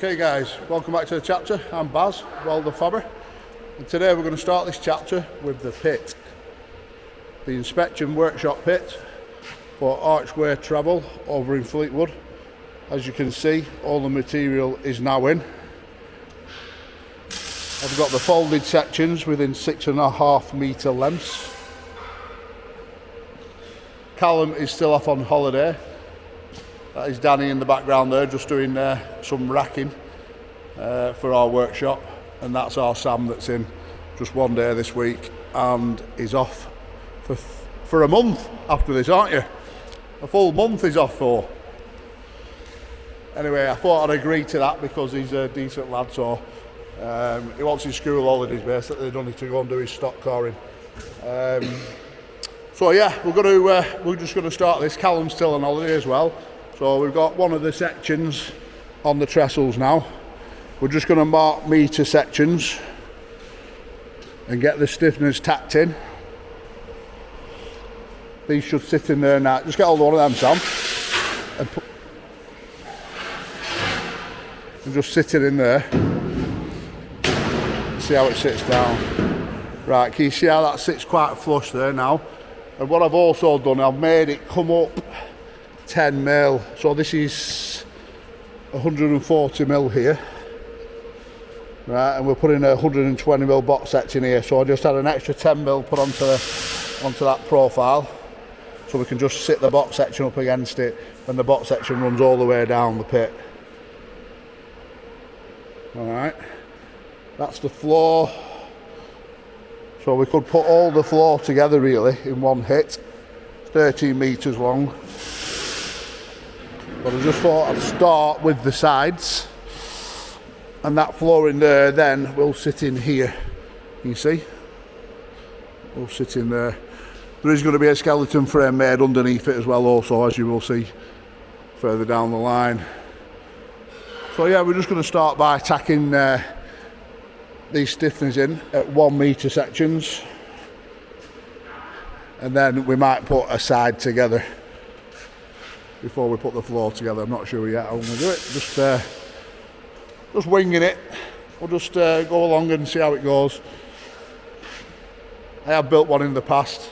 Okay guys, welcome back to the chapter. I'm Baz, WELDERFABBER, and today we're going to start this chapter with the pit. The inspection workshop pit for archway travel over in Fleetwood. As you can see, all the material is now in. I've got the folded sections within 6.5 metre lengths. Callum is still off on holiday. That is Danny in the background there, just doing some racking for our workshop. And that's our Sam that's in just one day this week and is off for a month after this, aren't you? A full month he's off for. Anyway, I thought I'd agree to that because he's a decent lad, so he wants his school holidays basically. They don't need to go and do his stock caring. So yeah, we're just going to start this. Callum's still on holiday as well. So we've got one of the sections on the trestles now. We're just going to mark metre sections and get the stiffeners tacked in. These should sit in there now. Just get hold of one of them, Sam. And just sit it in there. See how it sits down. Right, can you see how that sits quite flush there now? And what I've also done, I've made it come up 10 mil. So this is 140 mil here. Right, and we're putting a 120 mil box section here. So I just had an extra 10 mil put onto that profile. So we can just sit the box section up against it when the box section runs all the way down the pit. Alright, that's the floor. So we could put all the floor together really in one hit. It's 13 metres long. But I just thought I'd start with the sides. And that floor in there then will sit in here. You see? Will sit in there. There is going to be a skeleton frame made underneath it as well also, as you will see further down the line. So yeah, we're just going to start by tacking these stiffeners in at 1 metre sections. And then we might put a side together before we put the floor together. I'm not sure yet how I'm going to do it. Just winging it. We'll just go along and see how it goes. I have built one in the past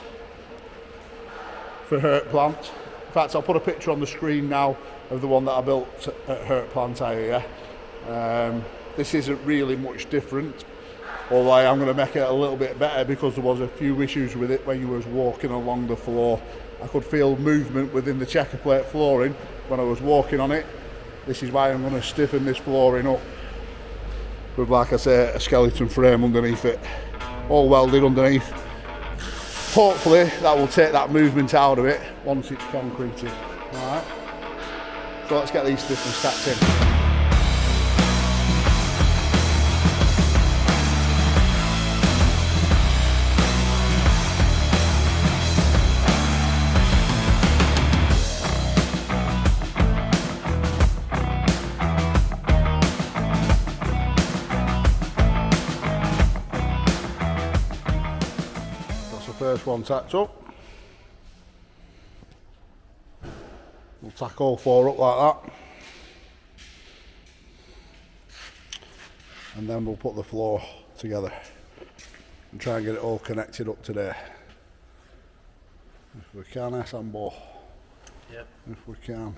for Hurt Plant. In fact, I'll put a picture on the screen now of the one that I built at Hurt Plant here. This isn't really much different, although I am going to make it a little bit better because there was a few issues with it when you was walking along the floor. I could feel movement within the checker plate flooring when I was walking on it. This is why I'm going to stiffen this flooring up with, like I say, a skeleton frame underneath it, all welded underneath. Hopefully that will take that movement out of it once it's concreted. Alright, so let's get these stiffeners stacked in. First one tacked up. We'll tack all 4 up like that. And then we'll put the floor together and try and get it all connected up today. If we can, Sambo. Yep. If we can.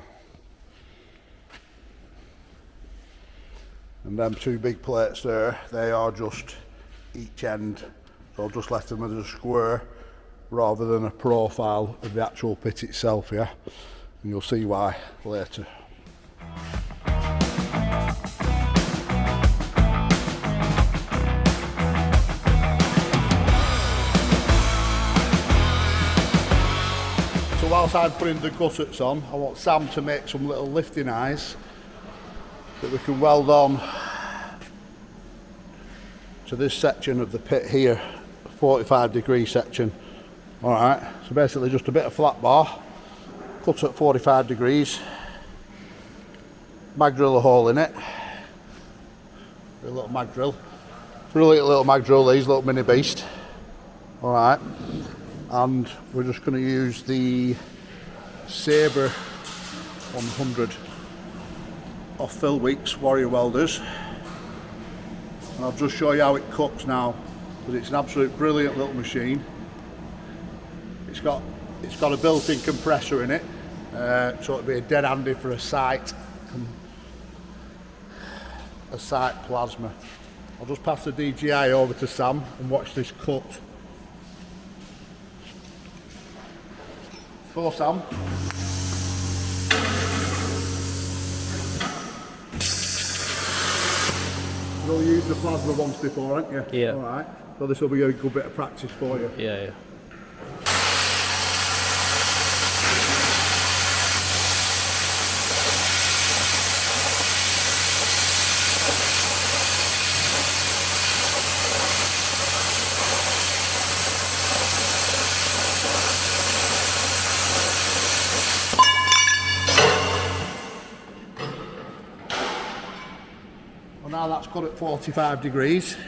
And them 2 big plates there, they are just each end. So I'll just left them as a square rather than a profile of the actual pit itself, yeah? And you'll see why later. So whilst I'm putting the gussets on, I want Sam to make some little lifting eyes that we can weld on to this section of the pit here, 45-degree section. Alright, so basically just a bit of flat bar, cut at 45 degrees, mag drill a hole in it, a little mag drill, brilliant little mag drill, these little mini beast. Alright, and we're just going to use the Sabre 100 off Phil Weeks, Warrior Welders, and I'll just show you how it cuts now, because it's an absolute brilliant little machine. It's got a built-in compressor in it, so it'll be a dead handy for a site plasma. I'll just pass the DJI over to Sam and watch this cut. Go Sam. You've used the plasma once before, haven't you? Yeah. Alright, so this will be a good bit of practice for you. Yeah. Well, now that's cut at 45 degrees. Hold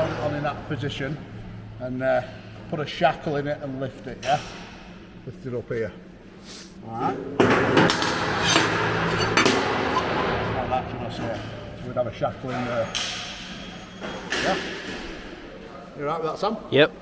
it on in that position and put a shackle in it and lift it, yeah? Lift it up here. Alright. Like that, should I say? So we'd have a shackle in there. Yeah? You alright with that, Sam? Yep.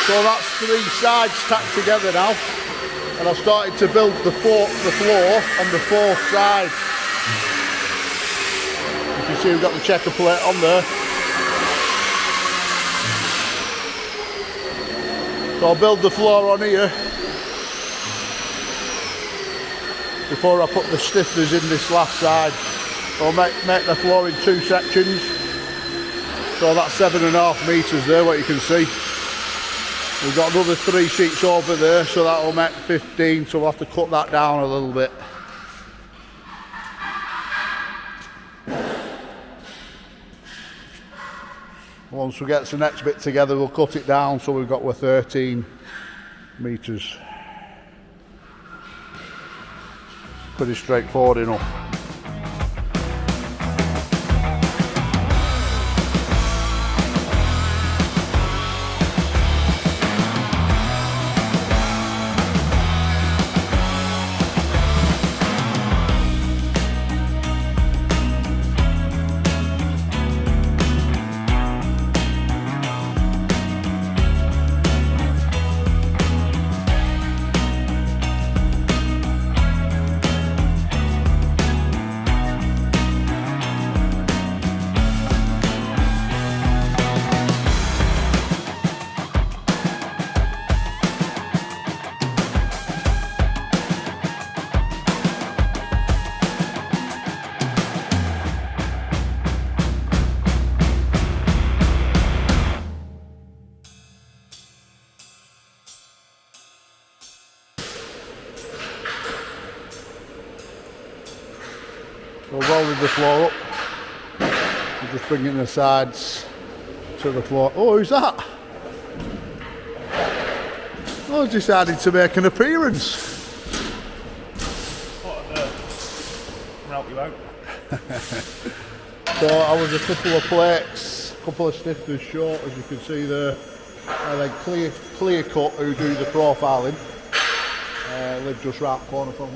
So that's 3 sides tacked together now, and I've started to build the floor on the 4th side. You can see we've got the checker plate on there. So I'll build the floor on here before I put the stiffeners in this last side. So I'll make the floor in 2 sections. So that's 7.5 metres there, what you can see. We've got another 3 sheets over there, so that will make 15, so we'll have to cut that down a little bit. Once we get the next bit together, we'll cut it down so we've got 13 metres. Pretty straightforward enough. So welded the floor up. We're just bringing the sides to the floor. Oh, who's that? Oh, he's decided to make an appearance. Help you out. So I was a couple of plates, a couple of stiffeners short, as you can see there. And then clear cut, who do the profiling, live just round the corner from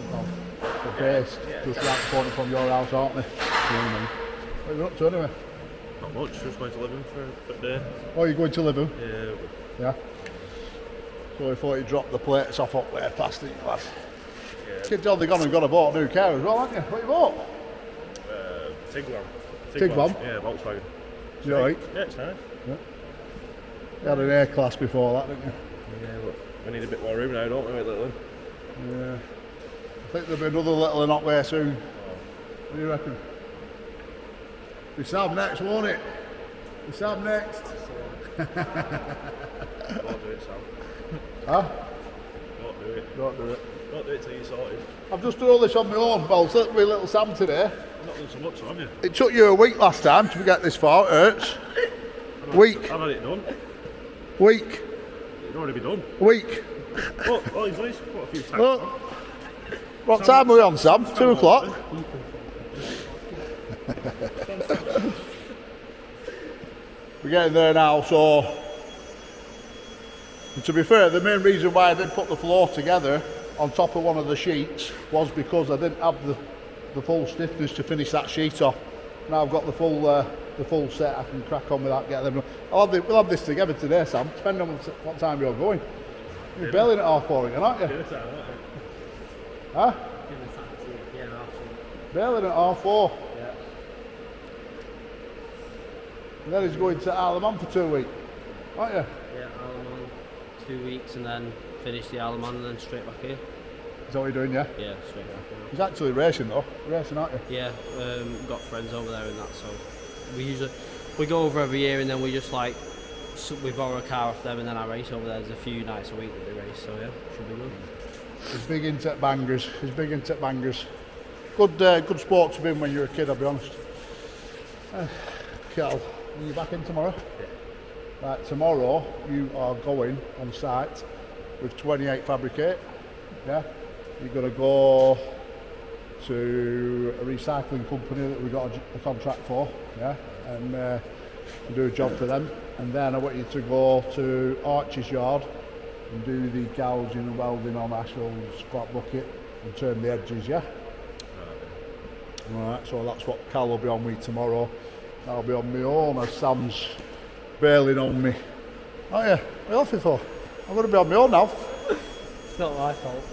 the base, just round the corner from your house, aren't they? What are you up to anyway? Not much, just going to Living for a day. Oh, you're going to Living? Yeah. Yeah. So I thought you'd drop the plates off up there past it, lad. Yeah. Kids only gone and got a bought a new car as well, haven't you? What you bought? Tiguan. Tiguan? Yeah, Volkswagen. You alright? Yeah, it's nice. Yeah. You had an A-Class before that, didn't you? Yeah, but we need a bit more room now, don't we, with little one? Yeah. I think there'll be another little one up there soon. What do you reckon? Be Sam next, won't it? Be Sam next. Don't do it, Sam. Huh? Don't do it. Don't do it. Don't do it till you're sorted. I've just done all this on my own, well, so with little Sam today. I've not done so much, have you? It took you a week last time to get this far, it hurts. Week. I've had it done. Week. It'd already be done. Week. Oh, he's nice. Put a few tags Oh. on. What time are we on, Sam? 2 o'clock? We're getting there now, so... And to be fair, the main reason why I did put the floor together on top of one of the sheets was because I didn't have the full stiffness to finish that sheet off. Now I've got the full set, I can crack on with that, get them. We'll have this together today, Sam, depending on what time you're going. You're bailing at 4:30 again, aren't you? Huh? Bailing at 4:30. Yeah. And then he's going to Isle of Man for 2 weeks, aren't you? Yeah, Isle of Man, 2 weeks and then finish the Isle of Man and then straight back here. Is that what you're doing, yeah? Yeah, straight back here. He's actually racing though. Racing, aren't you? Yeah, got friends over there and that, so we go over every year and then we just like, we borrow a car off them and then I race over there. There's a few nights a week that they race, so yeah, should be good. He's big into bangers. He's big into bangers. Good sport to be in when you're a kid, I'll be honest. Cal, are you back in tomorrow? Yeah. Right, tomorrow you are going on site with 28 Fabricate. Yeah. You're going to go to a recycling company that we got a contract for. Yeah. And do a job for them. And then I want you to go to Archer's yard and do the gouging and welding on Ashville's squat bucket and turn the edges, yeah? Alright, so that's what Cal will be on with tomorrow. I'll be on my own as Sam's bailing on me. Oh yeah, what are you laughing for? I'm going to be on my own now. It's not my fault.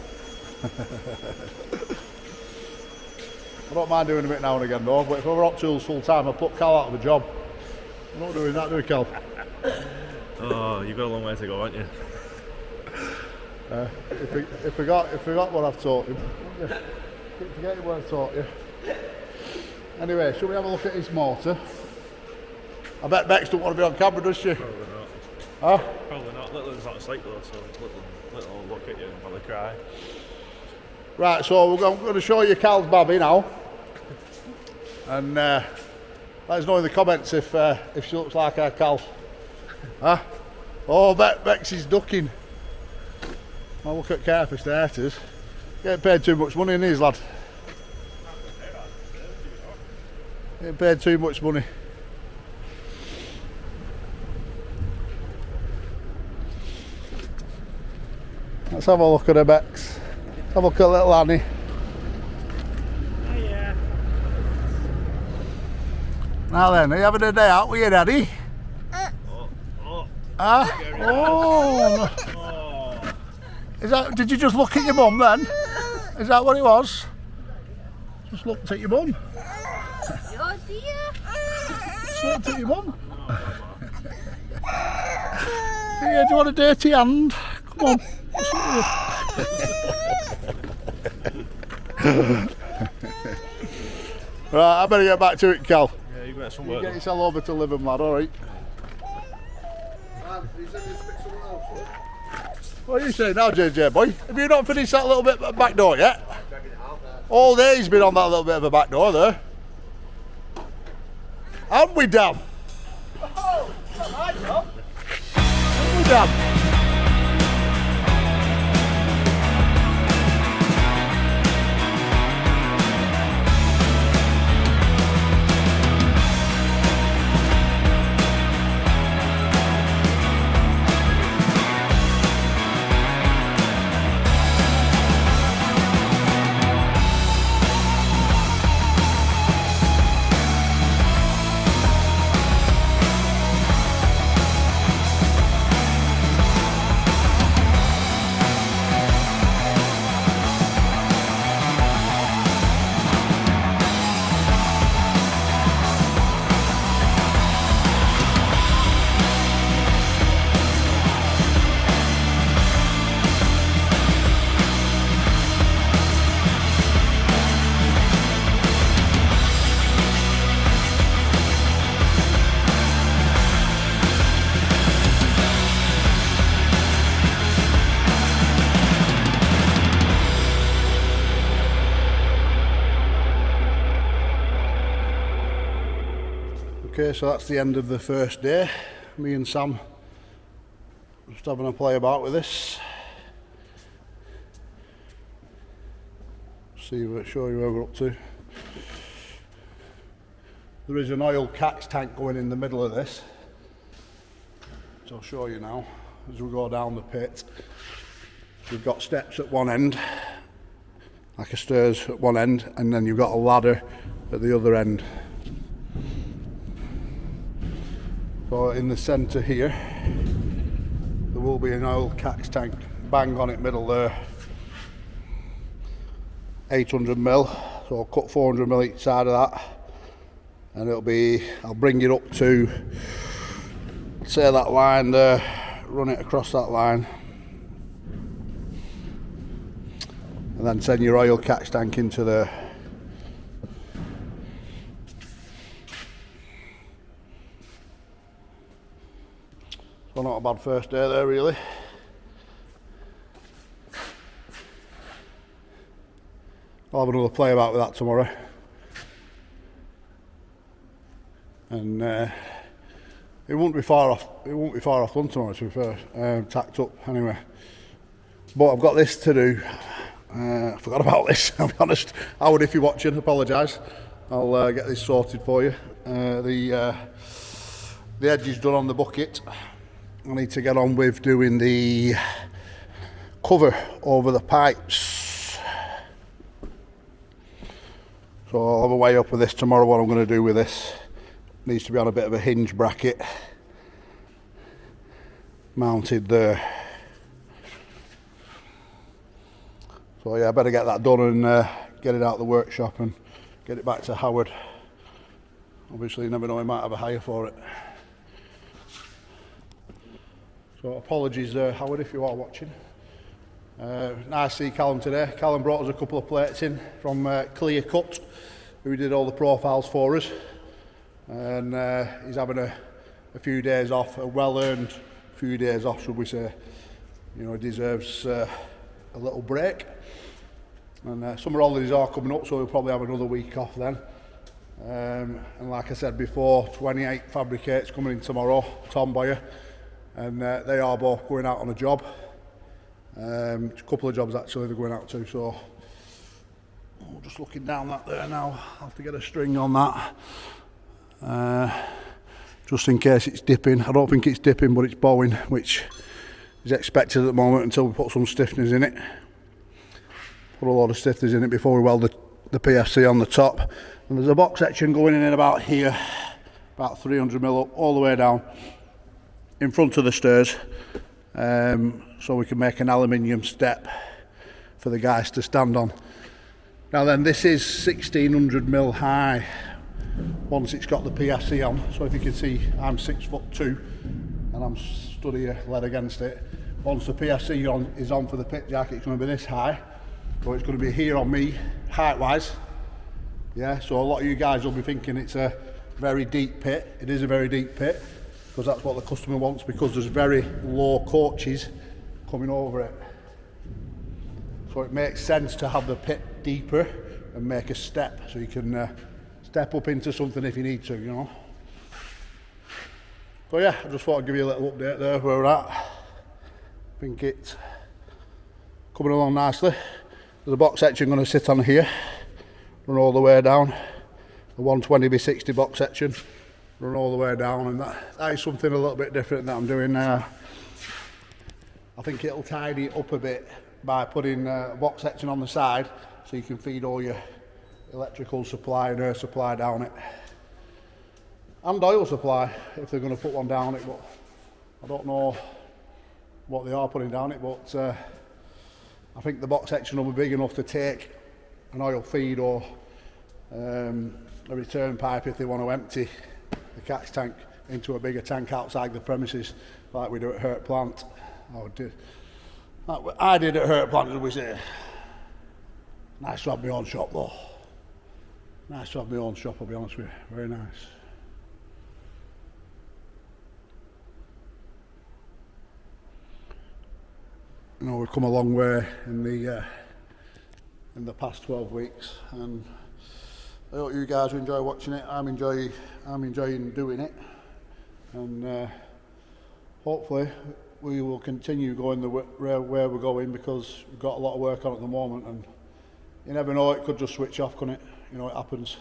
I don't mind doing a bit now and again though, but if I were Hot Tools full time I'd put Cal out of a job. I'm not doing that, do we, Cal? Oh, you've got a long way to go, haven't you? If we got what I've taught him, keep forgetting what I've taught you. Anyway, shall we have a look at his motor? I bet Bex don't want to be on camera, does she? Probably not. Huh? Probably not. Little one's not asleep though, so little will look at you and probably cry. Right, so we're going to show you Cal's babby now. And let us know in the comments if she looks like our Cal. Huh? Oh, Bex is ducking. I'll look at care for starters. Getting paid too much money in these, lad. Getting paid too much money. Let's have a look at her, Bex. Let's have a look at little Annie. Yeah. Now then, are you having a day out with your daddy? Oh. Ah? Oh, no. Oh. Is that? Did you just look at your mum then? Is that what it was? Just looked at your mum. Oh dear. Just looked at your mum. Yeah, do you want a dirty hand? Come on. Right, I better get back to it, Cal. Yeah, you got some You work. get yourself over to Livham, lad, alright? What are you saying now, JJ boy? Have you not finished that little bit back door yet? All day's been on that little bit of a back door there. Haven't we, Dan? Oh, haven't we, Dan? Okay, so that's the end of the first day. Me and Sam just having a play about with this. Show you where we're up to. There is an oil catch tank going in the middle of this, so I'll show you now as we go down the pit. We've got steps at one end, like a stairs at one end, and then you've got a ladder at the other end. So in the centre here, there will be an oil catch tank, bang on it middle there. 800mm, so I'll cut 400mm each side of that, and I'll bring it up to, say, that line there, run it across that line, and then send your oil catch tank into there. So not a bad first day there really. I'll have another play about with that tomorrow, and it won't be far off. It won't be far off done tomorrow, to be fair. Tacked up anyway. But I've got this to do. I forgot about this. I'll be honest. Howard, if you're watching, apologise. I'll get this sorted for you. The edge is done on the bucket. I need to get on with doing the cover over the pipes. So I'll have a weigh up of this tomorrow, what I'm going to do with this. Needs to be on a bit of a hinge bracket, mounted there. So yeah, I better get that done and get it out of the workshop and get it back to Howard. Obviously you never know, he might have a hire for it. So apologies there, Howard, if you are watching. Nice to see Callum today. Callum brought us a couple of plates in from Clear Cut, who did all the profiles for us, and he's having a few days off, a well-earned few days off, should we say. You know, he deserves a little break, and summer holidays are coming up, so he'll probably have another week off then. And like I said before, 28 Fabricates coming in tomorrow, Tom Boyer, and they are both going out on a job. A couple of jobs actually they're going out to, so just looking down that there now, I'll have to get a string on that, just in case it's dipping. I don't think it's dipping, but it's bowing, which is expected at the moment until we put some stiffeners in it. Put a lot of stiffeners in it before we weld the PFC on the top. And there's a box section going in about here, about 300mm up, all the way down in front of the stairs. So we can make an aluminium step for the guys to stand on. Now then, this is 1600mm high once it's got the PFC on. So if you can see, I'm 6'2" and I'm stood here lead against it. Once the PFC is on for the pit jack, it's going to be this high, but it's going to be here on me height wise. Yeah, so a lot of you guys will be thinking it's a very deep pit. It is a very deep pit, because that's what the customer wants, because there's very low coaches coming over it. So it makes sense to have the pit deeper and make a step, so you can step up into something if you need to, you know. So yeah, I just thought I'd give you a little update there where we're at. I think it's coming along nicely. There's a box section going to sit on here, run all the way down. The 120x60 box section, run all the way down, and that is something a little bit different that I'm doing now. I think it'll tidy it up a bit by putting a box section on the side, so you can feed all your electrical supply and air supply down it, and oil supply if they're going to put one down it, but I don't know what they are putting down it, but I think the box section will be big enough to take an oil feed or a return pipe if they want to empty the catch tank into a bigger tank outside the premises, like we do at Hurt Plant. I did at Hurt Plant, as we say. Nice to have my own shop though. Nice to have my own shop, I'll be honest with you. Very nice. You know, we've come a long way in the past 12 weeks, and I hope you guys enjoy watching it. I'm enjoying doing it, and hopefully we will continue going the way we're going, because we've got a lot of work on at the moment, and you never know, it could just switch off, couldn't it? You know, it happens.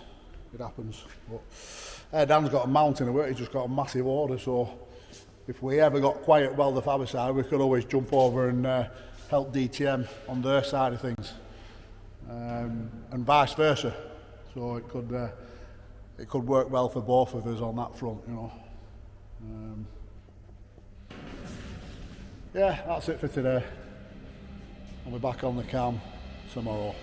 But Dan's got a mountain of work. He's just got a massive order, so if we ever got quiet WELDERFABBER side, we could always jump over and help DTM on their side of things, and vice versa. So it could work well for both of us on that front, you know. Yeah, that's it for today. I'll be back on the cam tomorrow.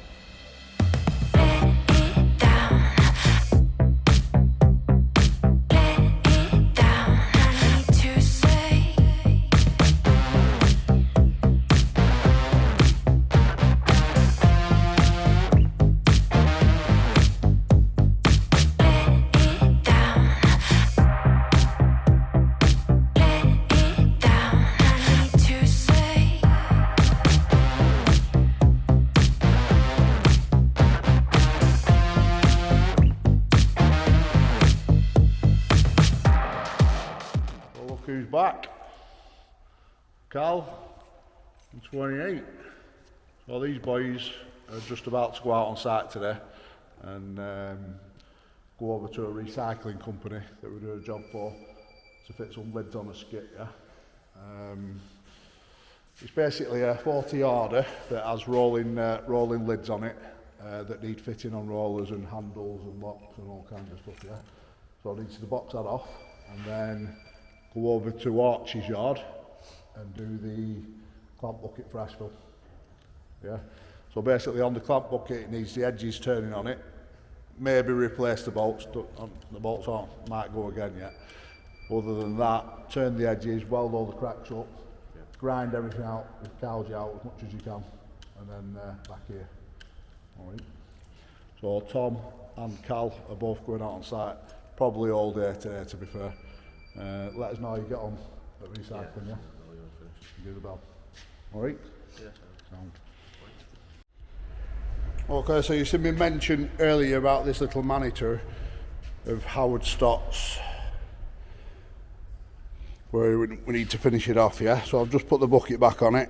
Who's back? Cal and 28. So these boys are just about to go out on site today and go over to a recycling company that we do a job for to fit some lids on a skip. Yeah, it's basically a 40 yarder that has rolling lids on it that need fitting on rollers and handles and locks and all kinds of stuff. Yeah, so I need to box that off and then go over to Archie's yard and do the clamp bucket for Ashville. Yeah. So basically on the clamp bucket it needs the edges turning on it, maybe replace the bolts. The bolts might go again yet. Other than that, turn the edges, weld all the cracks up, grind everything out with gouge out as much as you can, and then back here. Alright. So Tom and Cal are both going out on site, probably all day today to be fair. Let us know how you get on at recycling, yeah? You do the bell. Alright? Yeah. Sound. Okay, so you seen me mention earlier about this little Manitou of Howard Stott's, where we need to finish it off, yeah? So I've just put the bucket back on it,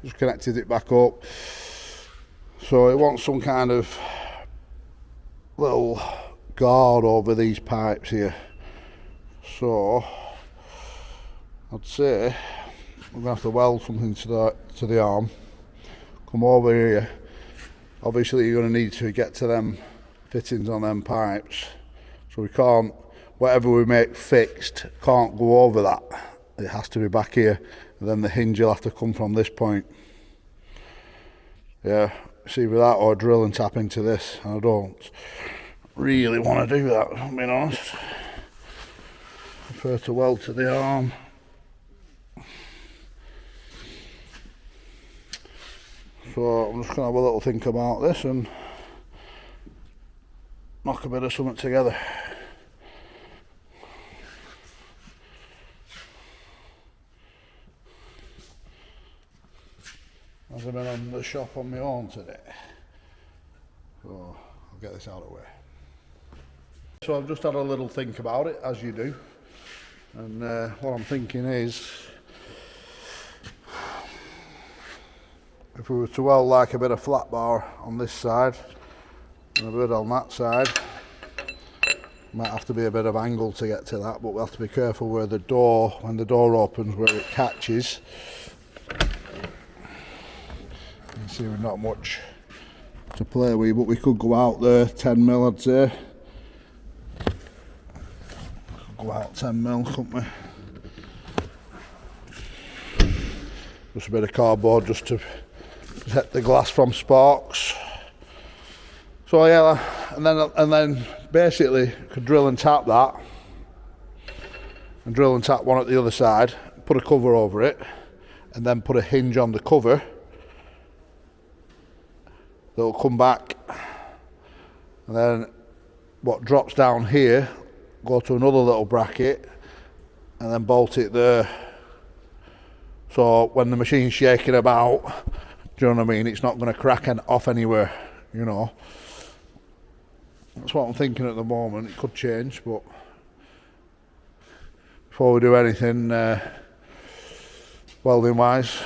just connected it back up. So it wants some kind of little guard over these pipes here. So I'd say we're gonna have to weld something to the arm. Come over here. Obviously you're gonna need to get to them fittings on them pipes. So we can't, whatever we make fixed can't go over that. It has to be back here, and then the hinge will have to come from this point. Yeah, see with that or drill and tap into this. I don't really want to do that, if I'm being honest. Prefer to weld to the arm. So I'm just going to have a little think about this and knock a bit of something together. As I've been on the shop on my own today. So I'll get this out of the way. So I've just had a little think about it, as you do. And what I'm thinking is, if we were to weld like a bit of flat bar on this side and a bit on that side, might have to be a bit of angle to get to that, but we'll have to be careful where the door, when the door opens, where it catches. You can see we've not much to play with, but we could go out there 10mm, I'd say. Go out 10mm, couldn't we? Just a bit of cardboard just to protect the glass from sparks. So yeah, and then basically could drill and tap that, and drill and tap one at the other side, put a cover over it, and then put a hinge on the cover that'll come back, and then what drops down here go to another little bracket and then bolt it there. So when the machine's shaking about, do you know what I mean, it's not going to crack off anywhere, you know. That's what I'm thinking at the moment. It could change, but before we do anything welding wise,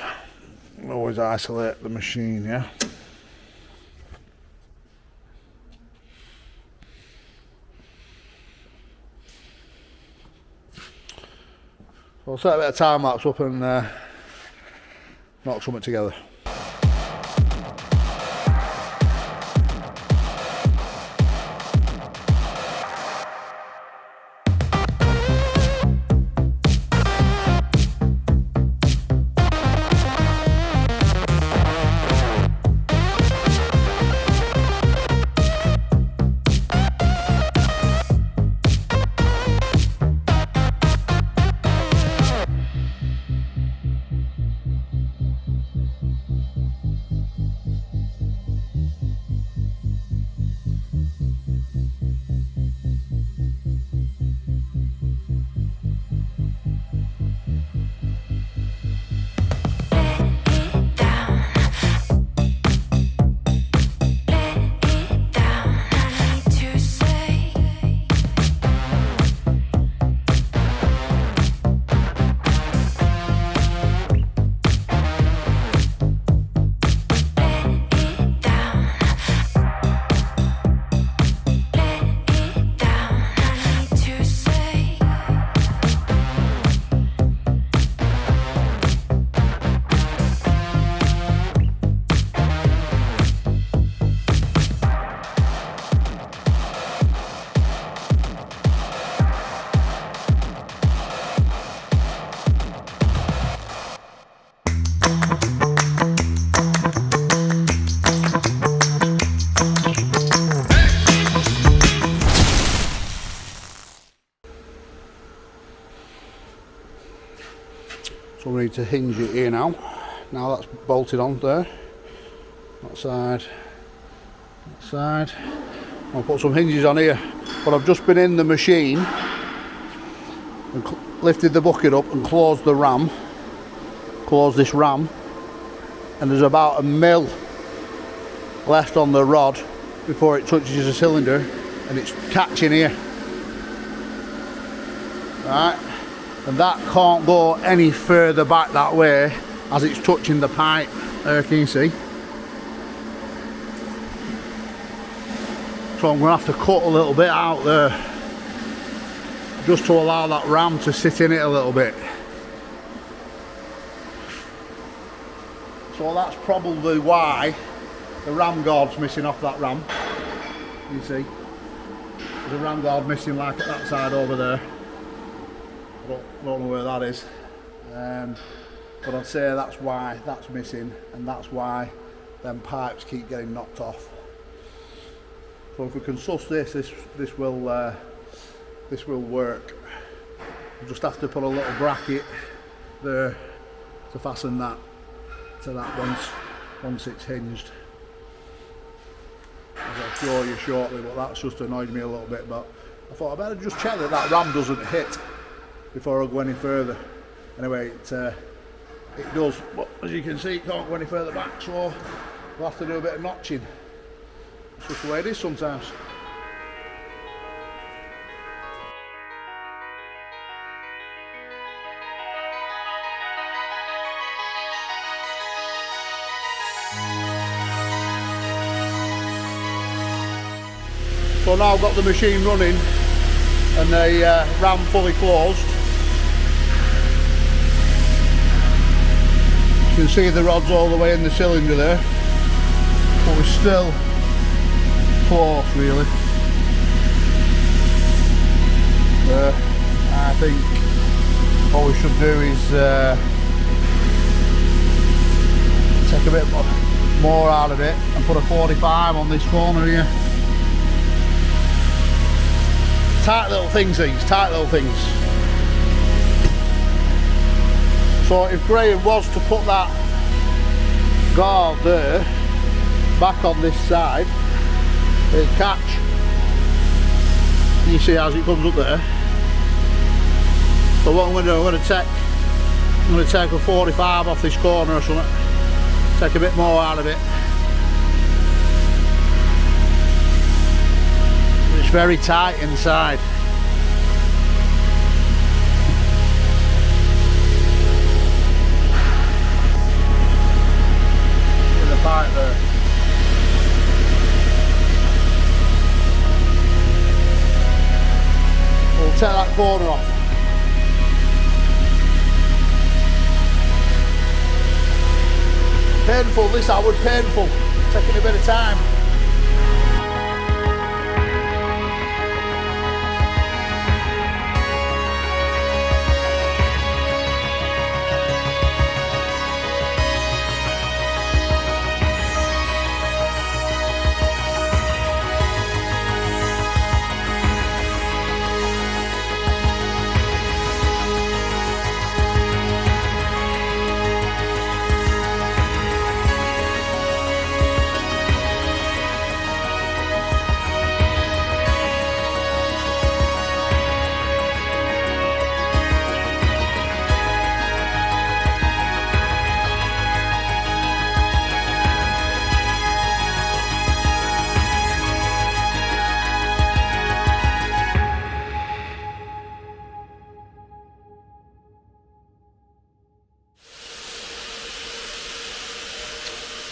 always isolate the machine, yeah. So I'll set a bit of time lapse up and knock something together. So we need to hinge it here now. Now that's bolted on there. That side. That side. I'll put some hinges on here. But I've just been in the machine and lifted the bucket up and closed the ram. Closed this ram. And there's about a mil left on the rod before it touches the cylinder, and it's catching here. Right. And that can't go any further back that way as it's touching the pipe. There, can you see? So I'm going to have to cut a little bit out there just to allow that ram to sit in it a little bit. So that's probably why the ram guard's missing off that ram. You see? There's a ram guard missing like at that side over there. I don't know where that is, but I'd say that's why that's missing, and that's why them pipes keep getting knocked off. So if we can suss this will work. We'll just have to put a little bracket there to fasten that to that once it's hinged. As I'll show you shortly, but that's just annoyed me a little bit. But I thought I better just check that ram doesn't hit before I go any further. Anyway, it does, but as you can see, it can't go any further back, so we'll have to do a bit of notching. It's just the way it is sometimes. So now I've got the machine running and the ram fully closed. You can see the rod's all the way in the cylinder there, but we're still close really. I think what we should do is take a bit more out of it and put a 45 on this corner here. Tight little things these, tight little things. So if Graham was to put that guard there, back on this side, it'd catch. You see as it comes up there. So what I'm going to do, I'm going to take a 45 off this corner or something. Take a bit more out of it. very tight inside. See the pipe there. We'll take that corner off. Painful this, Howard, painful. Taking a bit of time.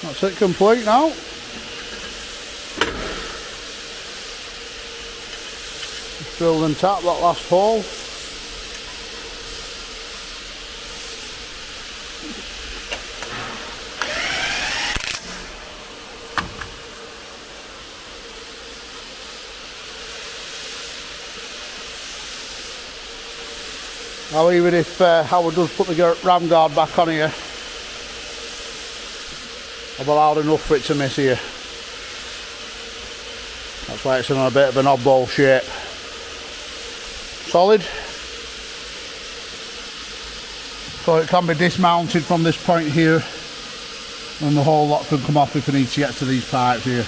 That's it complete now. Fill and tap that last hole. Now even if Howard does put the ram guard back on here, I've allowed enough for it to miss here. That's why it's in a bit of an oddball shape. Solid. So it can be dismounted from this point here, and the whole lot can come off if we need to get to these pipes here.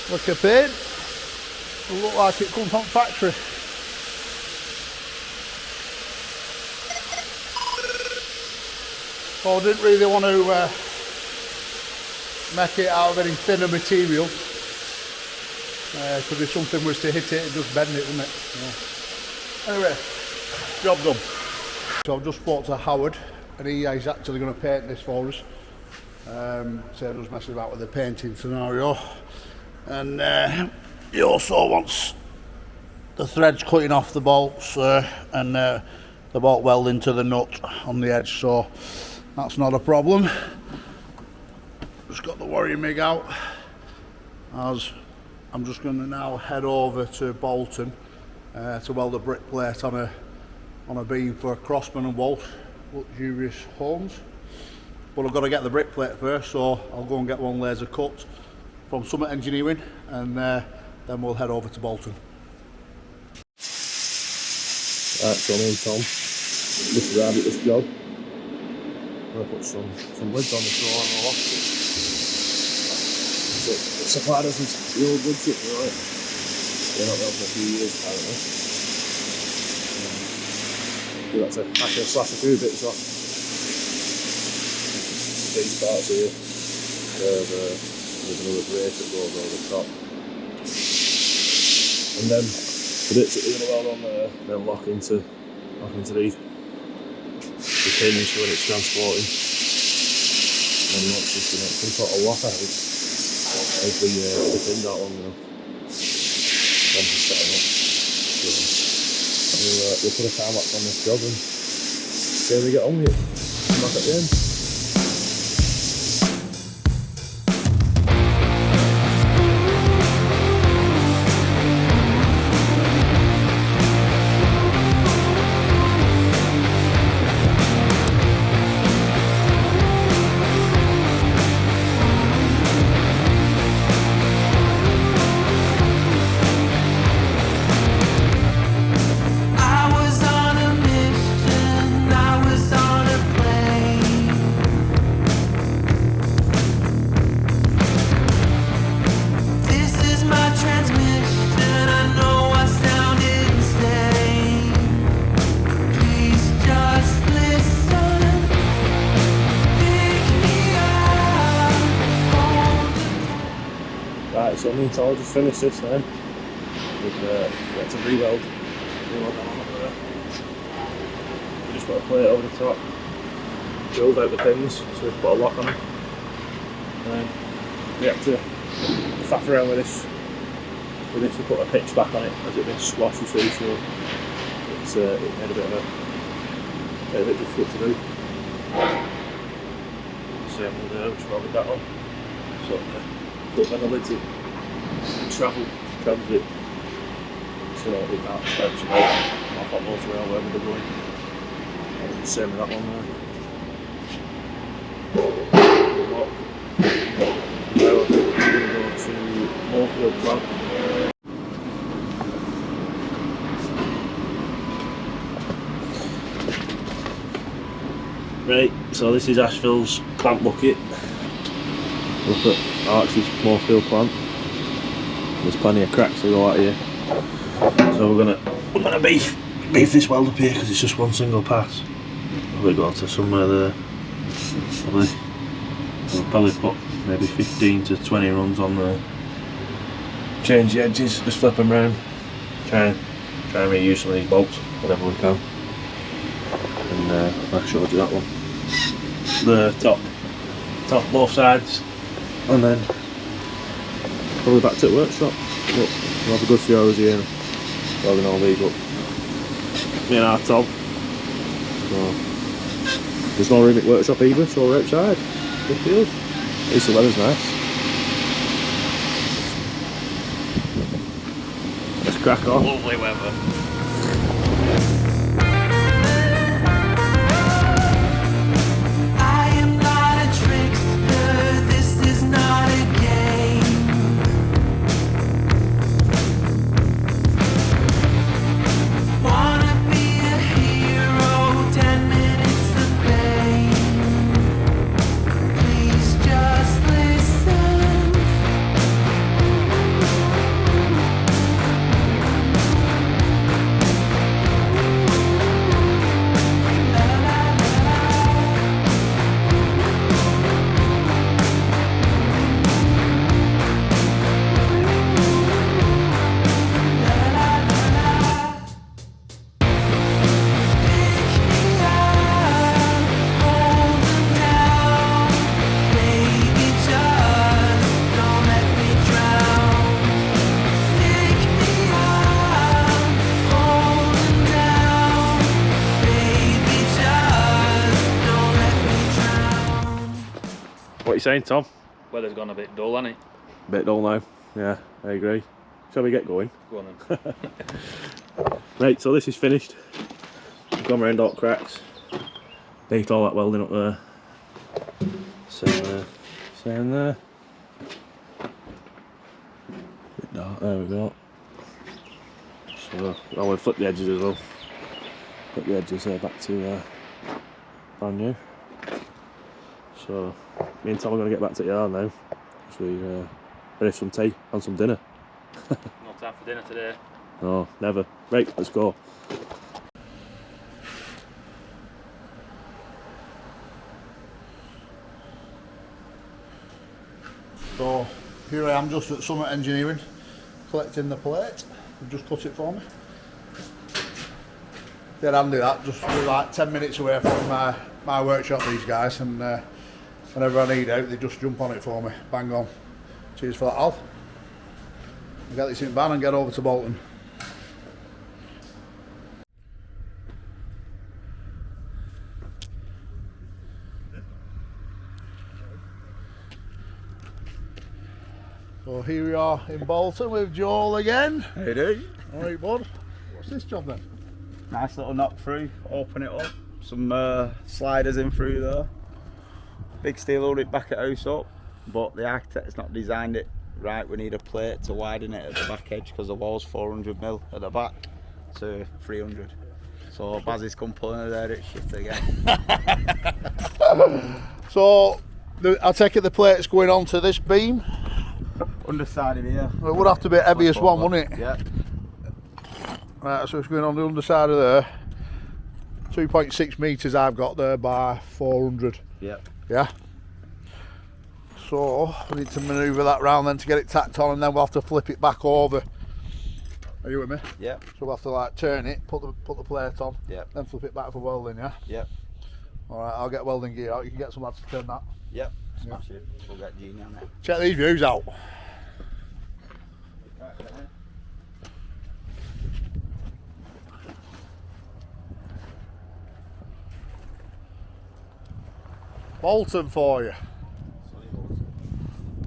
Look at it. It'll look like it comes from factory. So I didn't really want to make it out of any thinner material, because if something was to hit it, it'd just bend it, wouldn't it? Yeah. Anyway, job done. So I've just spoke to Howard, and he's actually going to paint this for us. So I was messing about with the painting scenario, and he also wants the threads cutting off the bolts and the bolt welding to the nut on the edge, so that's not a problem. Just got the worry mig out, as I'm just going to now head over to Bolton to weld a brick plate on a beam for Crossman and Walsh luxurious homes. But I've got to get the brick plate first, so I'll go and get one laser cut from Summit Engineering, and then we'll head over to Bolton. Right, so me and Tom, just arrived at this job. I'm going to put some lids on the floor and all that. So the supplier doesn't the old wood chip, right? They're not there for a few years apparently. We got to actually slash a few bits off. These parts here, there's another brace that goes over the top. And then the bits that we're going to weld on there, they'll lock into these pins when it's transporting. And then once it's some sort of lock out, if the pins aren't long enough, then just set them up. So we'll put a time lapse on this job and see how we get on with it. Come back at the end. I was on a mission, I was on a plane. me and Tyler just finished this then. We had to re-weld that one up there. We just put a plate over the top, drilled out the pins, so we put a lock on it. And we had to faff around with this to put a pitch back on it, as it had been squashed, you see, so it made a bit difficult to do. Same with the welded that on. So put on the lid to transit, so it can't bounce about off that motorway or wherever they're going. And same with that one there. Now we're going to go to Moorfield plant. Right, so this is Ashville's plant bucket. Look at Archie's Moorfield plant. There's plenty of cracks to go out here. So we're gonna beef this weld up here because it's just one single pass. Probably go to somewhere there. We'll probably put maybe 15 to 20 runs on there. Change the edges, just flip them round. Try and reuse some of these bolts, whatever we can. And I showed you that one. The top both sides, and then probably back to the workshop. Look, we'll have a good few hours here welding all these up. Me and our Tom. So, there's no room at workshop either, so we're outside. Good feels. At least the weather's nice. Let's crack on. Lovely weather. What are you saying, Tom? Weather's gone a bit dull, hasn't it? Bit dull now. Yeah, I agree. Shall we get going? Go on then. Right, so this is finished. We've gone round all cracks. Beat all that welding up there. Same there. Same there. Bit dark, there we go. So, now we'll flip the edges as well. Flip the edges there back to brand new. So, me and Tom are going to get back to the yard now. Because we finish some tea and some dinner. No time for dinner today. No, never. Right, let's go. So here I am just at Summit Engineering, collecting the plate. They've just cut it for me. They're handy that, just like 10 minutes away from my workshop, these guys, and whenever I need out they just jump on it for me, bang on. Cheers for that, Al. I'll get this in van and get over to Bolton. So here we are in Bolton with Joel again. How you doing? Alright bud, what's this job then? Nice little knock through, open it up, some sliders in through there. Big steel loaded back at house up, but the architect's not designed it right. We need a plate to widen it at the back edge because the wall's 400mm at the back to 300. So Bazzy's come pulling her there, it's shit again. So I take it the plate's going onto this beam. Underside of here. It would have to be the heaviest one, wouldn't it? Yeah. Right, so it's going on the underside of there. 2.6 metres I've got there by 400. Yeah. Yeah. So we need to manoeuvre that round then to get it tacked on, and then we'll have to flip it back over. Are you with me? Yep. So we'll have to like turn it, put the plate on, Yep. then flip it back for welding, yeah? Yep. Alright, I'll get welding gear out, you can get some lads to turn that. Yep. Smash it. We'll get Genie on it. Check these views out. Bolton for you.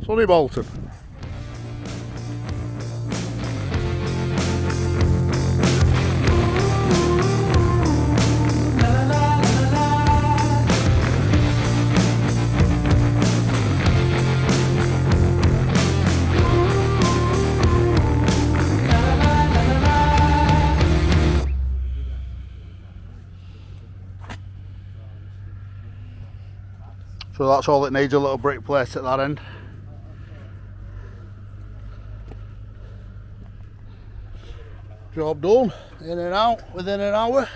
Sonny Bolton. So that's all it needs, a little brick plate at that end. Job done, in and out within an hour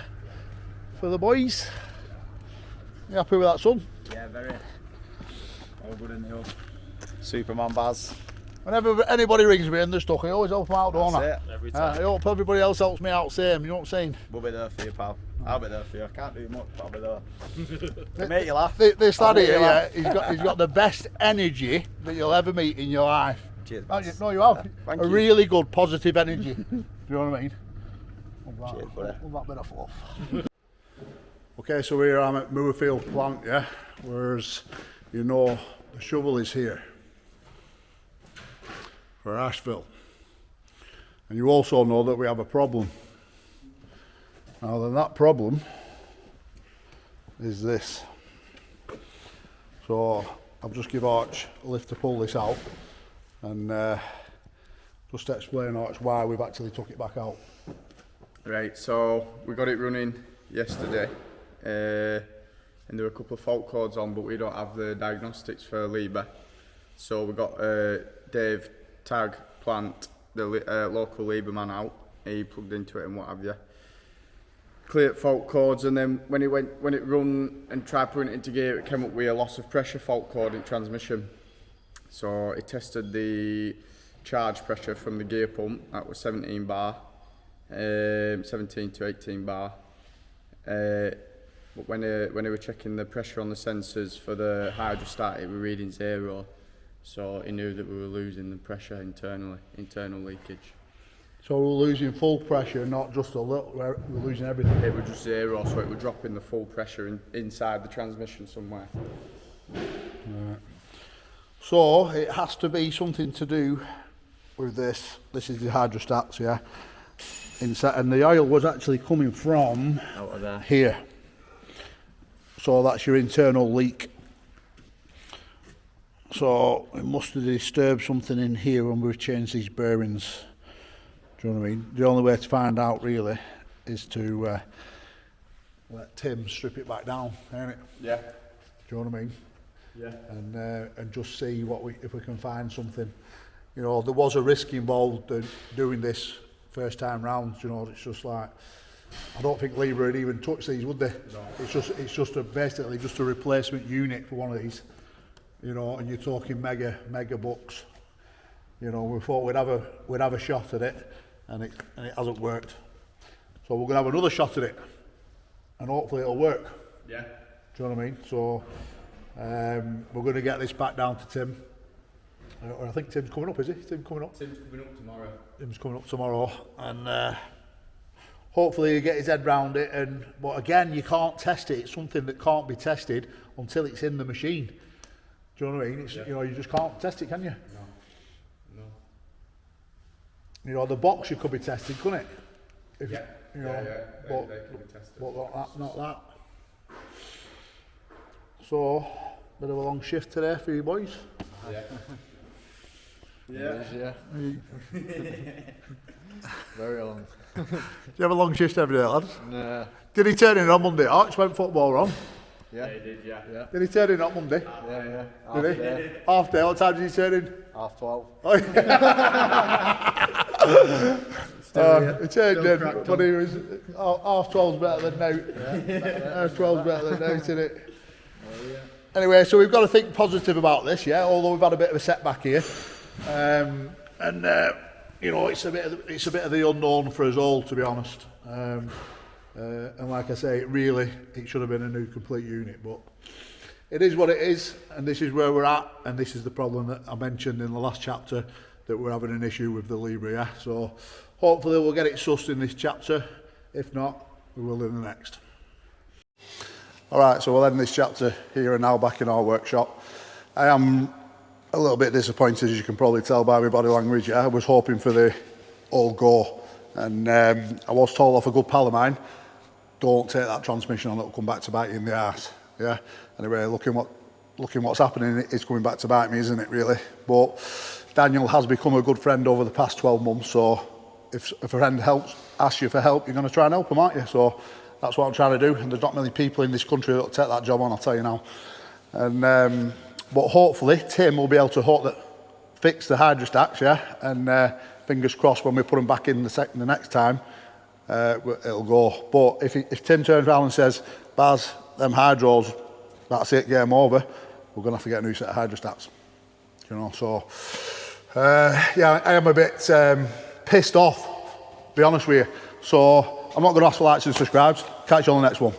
for the boys. You happy with that, son? Yeah, very. All good in the hood. Superman Baz. Whenever anybody rings me and they're stuck, I always help them out, don't I? That's it. Every I time. hope everybody else helps me out same, you know what I'm saying? We'll be there for you, pal. I'll be there for you. I can't do much, but I'll be there. To make you laugh. This I'll lad make here, you laugh. yeah, he's got the best energy that you'll ever meet in your life. Cheers, No, Baz. you have. Thank a you. really good, positive energy. Do you know what I mean? Love that, Cheers, buddy. love that bit of fluff. Okay, so here I'm at Moorfield plant, yeah? Whereas, you know, the shovel is here for Ashville. And you also know that we have a problem. Now then, that problem is this. So I'll just give Arch a lift to pull this out and just explain Arch why we've actually took it back out. Right, so we got it running yesterday and there were a couple of fault codes on, but we don't have the diagnostics for Libre. So we got Dave Tag Plant, the local Libre man out. He plugged into it and what have you. Cleared fault codes, and then when it run and tried putting it into gear, it came up with a loss of pressure fault code in transmission. So it tested the charge pressure from the gear pump. That was 17 bar. 17 to 18 bar, but when they were checking the pressure on the sensors for the hydrostat, it were reading 0, so he knew that we were losing the pressure internal leakage. So we're losing full pressure, not just a little, we're losing everything. It was just 0, so it would drop in the full pressure inside the transmission somewhere. Right. So it has to be something to do with this. This is the hydrostats, yeah. Inside, and the oil was actually coming from Out of there. here. So that's your internal leak. So it must have disturbed something in here when we've changed these bearings. Do you know what I mean? The only way to find out really is to let Tim strip it back down, ain't it? Yeah. Do you know what I mean? Yeah. And just see if we can find something. You know, there was a risk involved in doing this first time round. You know, it's just like, I don't think Libre would even touch these, would they? No. It's just basically just a replacement unit for one of these. You know, and you're talking mega bucks. You know, we thought we'd have a shot at it, and it hasn't worked. So we're gonna have another shot at it, and hopefully it'll work. Yeah. Do you know what I mean? So we're going to get this back down to Tim. Or I think Tim's coming up, is he? Tim coming up? Tim's coming up tomorrow. Tim's coming up tomorrow, and hopefully he'll get his head round it. But again, you can't test it. It's something that can't be tested until it's in the machine. Do you know what I mean? You know, you just can't test it, can you? No. You know, the box you could be tested, couldn't it? If, Yeah. You know, They can be tested. but not that. So, bit of a long shift today for you boys. Yeah. Yeah. Very long. Do you have a long shift every day, lads? Nah. Did he turn in on Monday? Arch went football on. Yeah. They did, yeah. Yeah. Did he turn in on Monday? Yeah. Did he? Half day. What time did he turn in? 12:30. Oh, he turned in, but he was half 12's better than now. Half 12's better than now, isn't it? Anyway, so we've got to think positive about this, yeah. Although we've had a bit of a setback here, you know, it's a bit of the unknown for us all, to be honest. And like I say, it should have been a new complete unit, but it is what it is, and this is where we're at, and this is the problem that I mentioned in the last chapter, that we're having an issue with the Libra, yeah. So hopefully we'll get it sussed in this chapter. If not, we will in the next. Alright, so we'll end this chapter here and now back in our workshop. I am a little bit disappointed, as you can probably tell by my body language. Yeah? I was hoping for the all go, and I was told off a good pal of mine, don't take that transmission on, it'll come back to bite you in the arse. Yeah. Anyway, looking what's happening, it's coming back to bite me, isn't it, really? But Daniel has become a good friend over the past 12 months, so if a friend asks you for help, you're going to try and help them, aren't you? So that's what I'm trying to do, and there's not many people in this country that'll take that job on, I'll tell you now. And but hopefully Tim will be able to fix the hydrostacks, yeah, and fingers crossed when we put them back in the next time, it'll go. But if Tim turns around and says, Baz, them hydros, that's it, game over, we're going to have to get a new set of hydrostats. You know, so yeah, I am a bit pissed off, to be honest with you. So I'm not going to ask for likes and subscribes. Catch you on the next one.